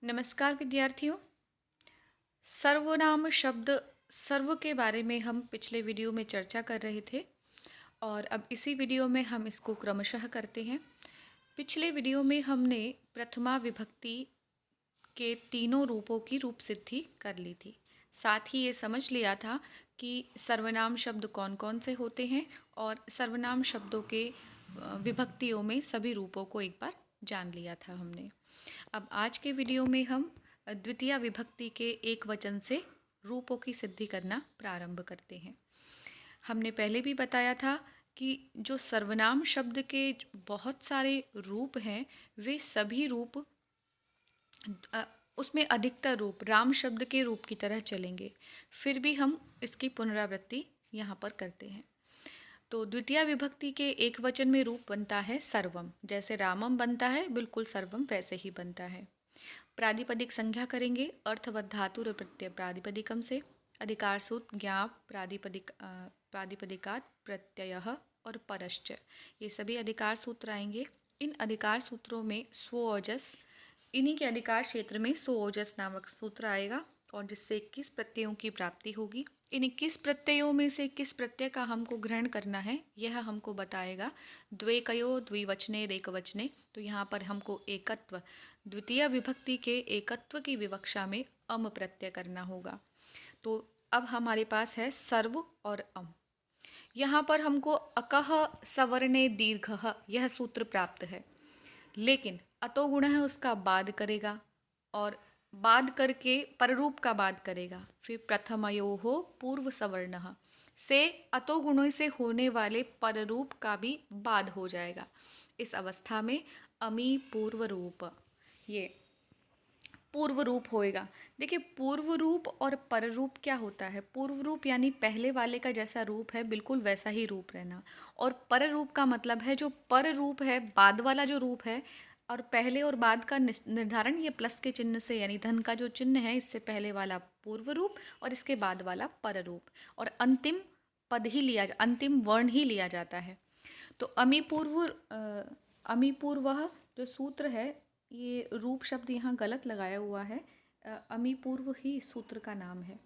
नमस्कार विद्यार्थियों। सर्वनाम शब्द सर्व के बारे में हम पिछले वीडियो में चर्चा कर रहे थे और अब इसी वीडियो में हम इसको क्रमशः करते हैं। पिछले वीडियो में हमने प्रथमा विभक्ति के तीनों रूपों की रूप सिद्धि कर ली थी। साथ ही ये समझ लिया था कि सर्वनाम शब्द कौन कौन से होते हैं और सर्वनाम शब्दों के विभक्तियों में सभी रूपों को एक बार जान लिया था हमने। अब आज के वीडियो में हम द्वितीय विभक्ति के एक वचन से रूपों की सिद्धि करना प्रारंभ करते हैं। हमने पहले भी बताया था कि जो सर्वनाम शब्द के बहुत सारे रूप हैं, वे सभी रूप उसमें अधिकतर रूप राम शब्द के रूप की तरह चलेंगे। फिर भी हम इसकी पुनरावृत्ति यहाँ पर करते हैं। तो द्वितीय विभक्ति के एक वचन में रूप बनता है सर्वम। जैसे रामम बनता है, बिल्कुल सर्वम वैसे ही बनता है। प्रातिपदिक संज्ञा करेंगे अर्थवत धातु और प्रत्यय प्रातिपदिकम से। अधिकार सूत्र ज्ञाप प्रातिपदिकात प्रत्ययः और परश्च, ये सभी अधिकार सूत्र आएंगे। इन अधिकार सूत्रों में स्वोजस, इन्हीं के अधिकार क्षेत्र में स्वोजस नामक सूत्र आएगा और जिससे 21 प्रत्ययों की प्राप्ति होगी। इन 21 प्रत्ययों में से किस प्रत्यय का हमको ग्रहण करना है, यह हमको बताएगा द्वेकयो द्विवचने रेकवचने। तो यहाँ पर हमको एकत्व, द्वितीय विभक्ति के एकत्व की विवक्षा में अम प्रत्यय करना होगा। तो अब हमारे पास है सर्व और अम। यहाँ पर हमको अकह सवर्णे दीर्घः यह सूत्र प्राप्त है, लेकिन अतो गुण है उसका बाद करेगा और बाद करके पररूप का बाद करेगा। फिर प्रथमयोः पूर्व सवर्णः से अतो गुणों से होने वाले पररूप का भी बाद हो जाएगा। इस अवस्था में अमी पूर्व रूप, ये पूर्व रूप होएगा। देखिए, पूर्व रूप और पर रूप क्या होता है। पूर्व रूप यानी पहले वाले का जैसा रूप है बिल्कुल वैसा ही रूप रहना, और पर रूप का मतलब है जो पर रूप है, बाद वाला जो रूप है, और पहले और बाद का निर्धारण ये प्लस के चिन्ह से, यानी धन का जो चिन्ह है, इससे पहले वाला पूर्व रूप और इसके बाद वाला पर रूप, और अंतिम पद ही लिया, अंतिम वर्ण ही लिया जाता है। तो अमीपूर्व जो सूत्र है, ये रूप शब्द यहाँ गलत लगाया हुआ है। अमीपूर्व ही सूत्र का नाम है।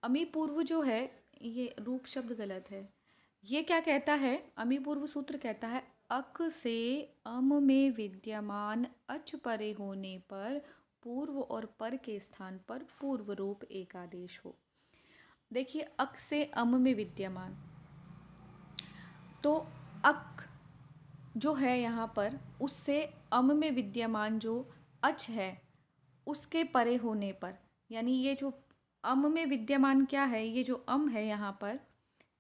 अमीपूर्व जो है ये रूप शब्द गलत है। ये क्या कहता है, अमीपूर्व सूत्र कहता है अक से अम में विद्यमान अच परे होने पर पूर्व और पर के स्थान पर पूर्व रूप एक आदेश हो। देखिए, अक से अम में विद्यमान, तो अक जो है यहाँ पर, उससे अम में विद्यमान जो अच है उसके परे होने पर, यानी ये जो अम में विद्यमान क्या है, ये जो अम है यहाँ पर,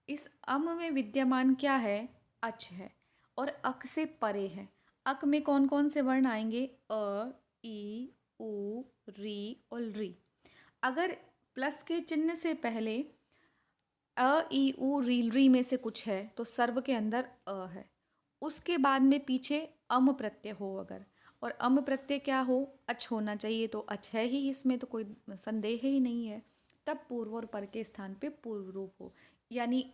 इस अम में विद्यमान क्या है, अच है और अक से परे है। अक में कौन कौन से वर्ण आएंगे, अ, ई, उ, री और री। अगर प्लस के चिन्ह से पहले अ, ई, उ, री में से कुछ है तो सर्व के अंदर अ है। उसके बाद में पीछे अम प्रत्यय हो अगर, और अम प्रत्यय क्या हो, अच होना चाहिए, तो अच है ही, इसमें तो कोई संदेह ही नहीं है। तब पूर्व और पर के स्थान पे पूर्व रूप हो। यानी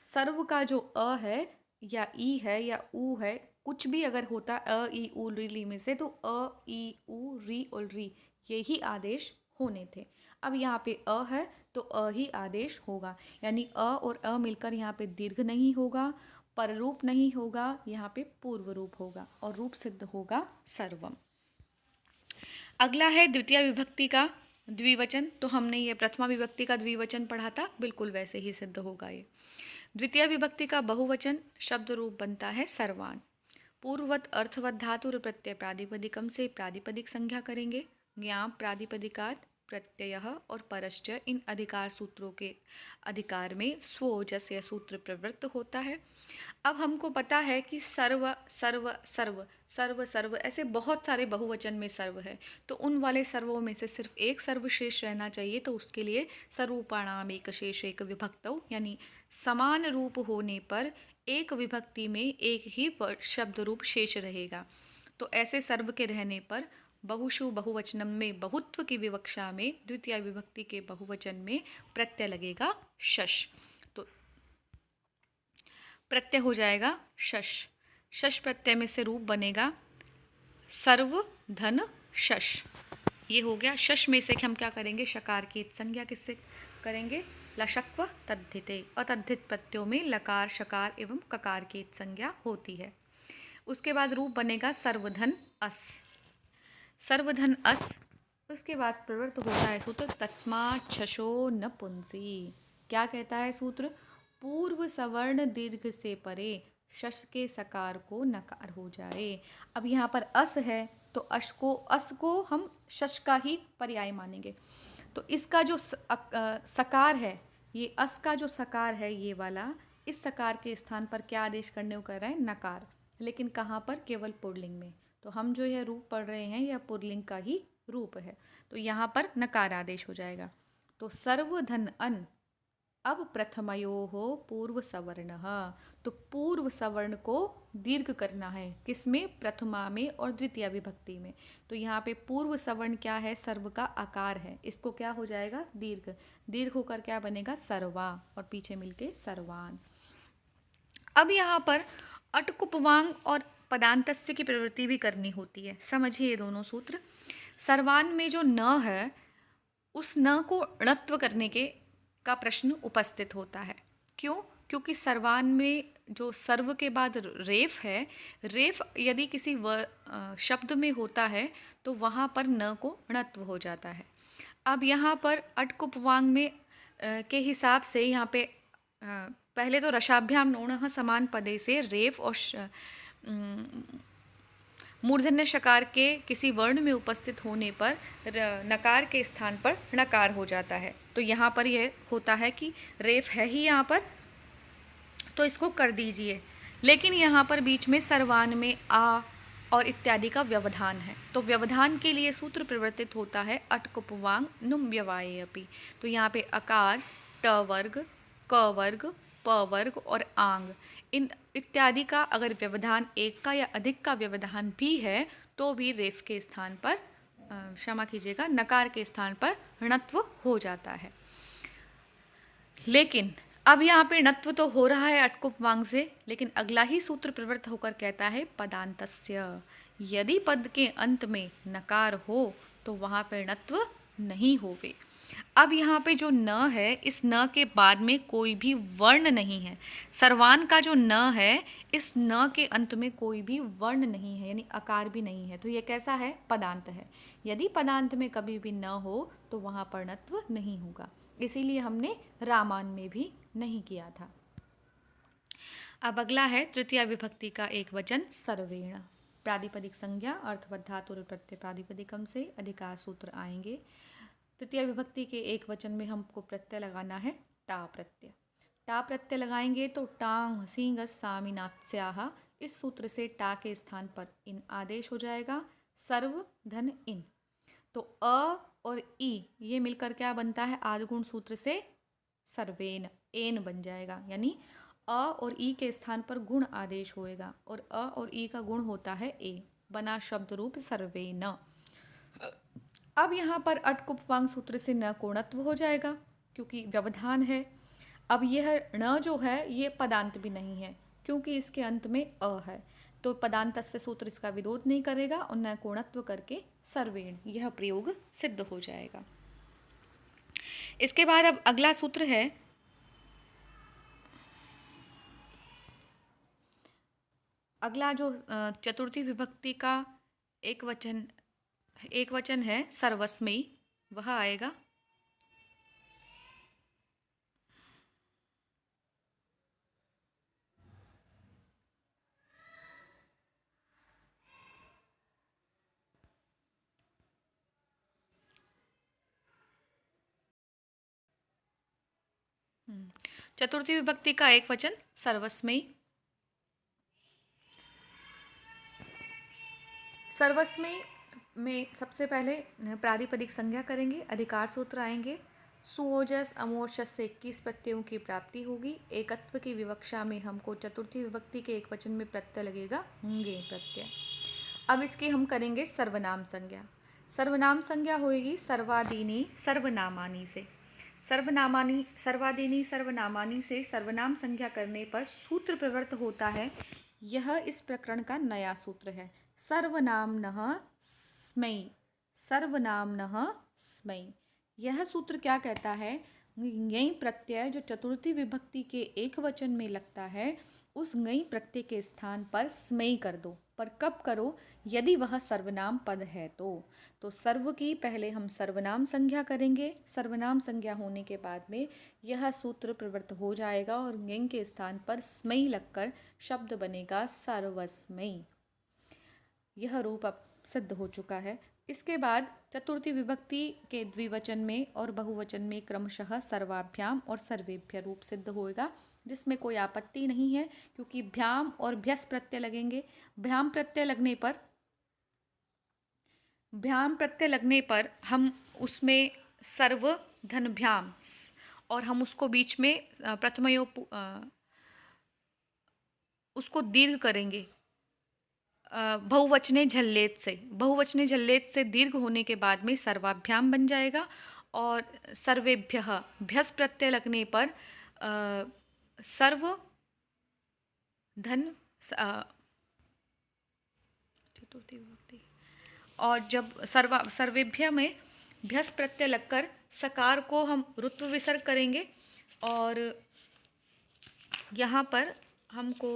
सर्व का जो अ है या ई है या उ है, कुछ भी अगर होता अ, ई, उ, री में से, तो अ, ई, उ, री और री यही आदेश होने थे। अब यहाँ पे अ है तो अ ही आदेश होगा, यानी अ और अ मिलकर यहाँ पे दीर्घ नहीं होगा, पर रूप नहीं होगा, यहाँ पे पूर्व रूप होगा और रूप सिद्ध होगा सर्वम। अगला है द्वितीय विभक्ति का द्विवचन। तो हमने ये प्रथमा विभक्ति का द्विवचन पढ़ा था, बिल्कुल वैसे ही सिद्ध होगा ये। द्वितीय विभक्ति का बहुवचन शब्द रूप बनता है सर्वान। पूर्ववत अर्थवत धातु और प्रत्यय प्रातिपदिकम से प्रातिपदिक संज्ञा करेंगे। ज्ञाप प्रातिपदिकात प्रत्यय और परश्च, इन अधिकार सूत्रों के अधिकार में स्वोजस यह सूत्र प्रवृत्त होता है। अब हमको पता है कि सर्व सर्व सर्व सर्व सर्व ऐसे बहुत सारे बहुवचन में सर्व है, तो उन वाले सर्वों में से सिर्फ एक सर्व शेष रहना चाहिए। तो उसके लिए सर्वोपाणाम एक शेष एक विभक्तौ, यानी समान रूप होने पर एक विभक्ति में एक ही शब्द रूप शेष रहेगा। तो ऐसे सर्व के रहने पर बहुषु बहुवचनम में बहुत्व की विवक्षा में द्वितीय विभक्ति के बहुवचन में प्रत्यय लगेगा शश। तो प्रत्यय हो जाएगा शश। शश प्रत्यय में से रूप बनेगा सर्व धन शश। ये हो गया। शश में से हम क्या करेंगे, शकार की संज्ञा किससे करेंगे, लशक्व तद्धिते। अतद्धित प्रत्ययों में लकार शकार एवं ककार की संज्ञा होती है। उसके बाद रूप बनेगा सर्वधन अस, सर्वधन अस। उसके बाद प्रवृत्त होता है सूत्र तस्मात् शशो नपुंसी। क्या कहता है सूत्र, पूर्व सवर्ण दीर्घ से परे शश के सकार को नकार हो जाए। अब यहाँ पर अस है तो अस को हम शश का ही पर्याय मानेंगे। तो इसका जो सकार है, ये अस का जो सकार है ये वाला, इस सकार के स्थान पर क्या आदेश करने को कह रहा है, नकार। लेकिन कहाँ पर, केवल पुल्लिंग में। तो हम जो यह रूप पढ़ रहे हैं यह पुल्लिंग का ही रूप है, तो यहाँ पर नकार आदेश हो जाएगा। तो सर्वधन अन, अब प्रथमयो हो पूर्व सवर्ण, तो पूर्व सवर्ण को दीर्घ करना है, किसमें, प्रथमा में और द्वितीय विभक्ति में। तो यहाँ पे पूर्व सवर्ण क्या है, सर्व का आकार है, इसको क्या हो जाएगा, दीर्घ। दीर्घ होकर क्या बनेगा, सर्वा, और पीछे मिलके सर्वान। अब यहाँ पर अटकुपवांग और पदांतस्य की प्रवृत्ति भी करनी होती है। समझिए दोनों सूत्र। सर्वान में जो न है, उस न को णत्व करने के का प्रश्न उपस्थित होता है। क्यों, क्योंकि सर्वान में जो सर्व के बाद रेफ है, रेफ यदि किसी शब्द में होता है तो वहाँ पर न को णत्व हो जाता है। अब यहाँ पर अटकुपवांग में के हिसाब से यहाँ पे पहले तो रसाभ्याम नोणः समान पदे से रेफ और मूर्धन्य शकार के किसी वर्ण में उपस्थित होने पर नकार के स्थान पर णकार हो जाता है। तो यहाँ पर यह होता है कि रेफ है ही यहाँ पर, तो इसको कर दीजिए। लेकिन यहाँ पर बीच में सर्वान में आ और इत्यादि का व्यवधान है, तो व्यवधान के लिए सूत्र प्रवर्तित होता है अटकुपवांग नुम व्यवाये अपि। तो यहाँ पे अकार, ट वर्ग, क वर्ग, प वर्ग और आंग, इन इत्यादि का अगर व्यवधान एक का या अधिक का व्यवधान भी है तो भी रेफ के स्थान पर, क्षमा कीजिएगा, नकार के स्थान पर णत्व हो जाता है। लेकिन अब यहाँ पे णत्व तो हो रहा है अटकुपवांग से, लेकिन अगला ही सूत्र प्रवृत्त होकर कहता है पदांतस्य। यदि पद के अंत में नकार हो तो वहाँ पे णत्व नहीं होवे। अब यहाँ पे जो न है, इस न के बाद में कोई भी वर्ण नहीं है। सर्वान का जो न है, इस न के अंत में कोई भी वर्ण नहीं है, यानी आकार भी नहीं है, तो ये कैसा है, पदांत है। यदि पदांत में कभी भी न हो तो वहाँ पर णत्व नहीं होगा, इसीलिए हमने रामान में भी नहीं किया था। अब अगला है तृतीय विभक्ति का एक वचन सर्वेण। प्रातिपदिक संज्ञा अर्थवत धातु और प्रत्यय प्रातिपदिकम से अधिकार सूत्र आएंगे। तृतीय विभक्ति के एक वचन में हमको प्रत्यय लगाना है टा प्रत्यय। टा प्रत्यय लगाएंगे तो टांग सिंग सामिनात्स्याः, इस सूत्र से टा के स्थान पर इन आदेश हो जाएगा, सर्व धन इन। तो अ और ई ये मिलकर क्या बनता है, आदिगुण सूत्र से सर्वेन, एन बन जाएगा, यानी अ और ई के स्थान पर गुण आदेश होएगा, और अ और ई का गुण होता है ए, बना शब्द रूप सर्वेन। अब यहाँ पर अटकुपवांग सूत्र से न कोणत्व हो जाएगा क्योंकि व्यवधान है। अब यह न जो है ये पदांत भी नहीं है क्योंकि इसके अंत में अ है, तो पदांतस्य सूत्र इसका विरोध नहीं करेगा और न कोणत्व करके सर्वेण यह प्रयोग सिद्ध हो जाएगा। इसके बाद अब अगला सूत्र है अगला जो चतुर्थी विभक्ति का एक वचन है सर्वस्मयी, वह आएगा। चतुर्थी विभक्ति का एक वचन सर्वस्मयी। सर्वस्मयी में सबसे पहले प्रातिपदिक संज्ञा करेंगे, अधिकार सूत्र आएंगे। सुओजस अमोर्षस से 21 प्रत्ययों की प्राप्ति होगी। एकत्व की विवक्षा में हमको चतुर्थी विभक्ति के एक वचन में प्रत्यय लगेगा होंगे प्रत्यय। अब इसकी हम करेंगे सर्वनाम संज्ञा। सर्वनाम संज्ञा होगी सर्वादीनी सर्वनामानी से। सर्वादीनी सर्वनामानी से सर्वनाम संज्ञा करने पर सूत्र प्रवृत्त होता है। यह इस प्रकरण का नया सूत्र है। सर्वनामनः स्मै, सर्वनाम्नः स्मै। यह सूत्र क्या कहता है? ङै प्रत्यय जो चतुर्थी विभक्ति के एक वचन में लगता है, उस ङै प्रत्यय के स्थान पर स्मै कर दो। पर कब करो? यदि वह सर्वनाम पद है तो सर्व की पहले हम सर्वनाम संज्ञा करेंगे। सर्वनाम संज्ञा होने के बाद में यह सूत्र प्रवृत्त हो जाएगा और ङै के स्थान पर स्मै लगकर शब्द बनेगा सर्वस्मै। यह रूप अब सिद्ध हो चुका है। इसके बाद चतुर्थी विभक्ति के द्विवचन में और बहुवचन में क्रमशः सर्वाभ्याम और सर्वेभ्य रूप सिद्ध होएगा, जिसमें कोई आपत्ति नहीं है, क्योंकि भ्याम और भ्यस प्रत्यय लगेंगे। भ्याम प्रत्यय लगने पर हम उसमें सर्व धन भ्याम और हम उसको बीच में प्रथमयो उसको दीर्घ करेंगे बहुवचने झल्लेत से दीर्घ होने के बाद में सर्वाभ्याम बन जाएगा। और सर्वेभ्यः भ्यस प्रत्यय लगने पर सर्व धन चतुर्थी विभक्ति, और जब सर्वेभ्य में भ्यस प्रत्यय लगकर सकार को हम रुत्व विसर्ग करेंगे और यहाँ पर हमको